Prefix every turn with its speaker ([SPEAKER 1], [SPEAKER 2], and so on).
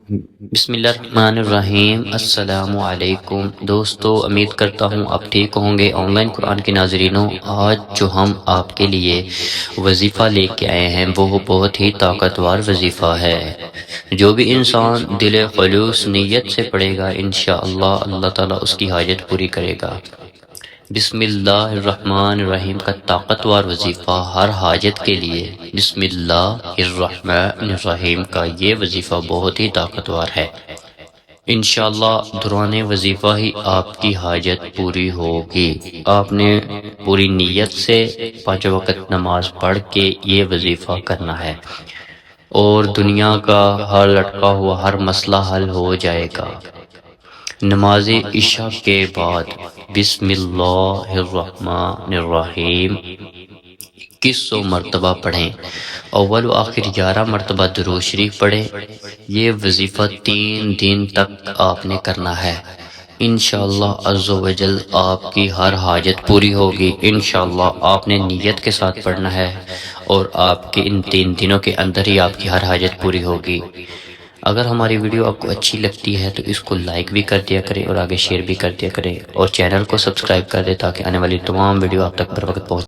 [SPEAKER 1] بسم اللہ الرحمن الرحیم۔ السلام علیکم دوستو، امید کرتا ہوں آپ ٹھیک ہوں گے۔ آن لائن قرآن کے ناظرینوں، آج جو ہم آپ کے لیے وظیفہ لے کے آئے ہیں وہ بہت ہی طاقتور وظیفہ ہے۔ جو بھی انسان دل خلوص نیت سے پڑھے گا انشاءاللہ اللہ تعالیٰ اس کی حاجت پوری کرے گا۔ بسم اللہ الرحمن الرحیم کا طاقتور وظیفہ ہر حاجت کے لیے۔ بسم اللہ الرحمن الرحیم کا یہ وظیفہ بہت ہی طاقتور ہے۔ انشاءاللہ دوران وظیفہ ہی آپ کی حاجت پوری ہوگی۔ آپ نے پوری نیت سے 5 وقت نماز پڑھ کے یہ وظیفہ کرنا ہے، اور دنیا کا ہر لٹکا ہوا ہر مسئلہ حل ہو جائے گا۔ نماز عشاء کے بعد بسم اللہ الرحمن الرحیم 2100 مرتبہ پڑھیں، اول و آخر 11 مرتبہ درود شریف پڑھیں۔ یہ وظیفہ 3 دن تک آپ نے کرنا ہے۔ انشاءاللہ عز و جل آپ کی ہر حاجت پوری ہوگی۔ انشاءاللہ آپ نے نیت کے ساتھ پڑھنا ہے، اور آپ کے ان 3 دنوں کے اندر ہی آپ کی ہر حاجت پوری ہوگی۔ اگر ہماری ویڈیو آپ کو اچھی لگتی ہے تو اس کو لائک بھی کر دیا کریں، اور آگے شیئر بھی کر دیا کریں، اور چینل کو سبسکرائب کر دیں تاکہ آنے والی تمام ویڈیو آپ تک بر وقت پہنچ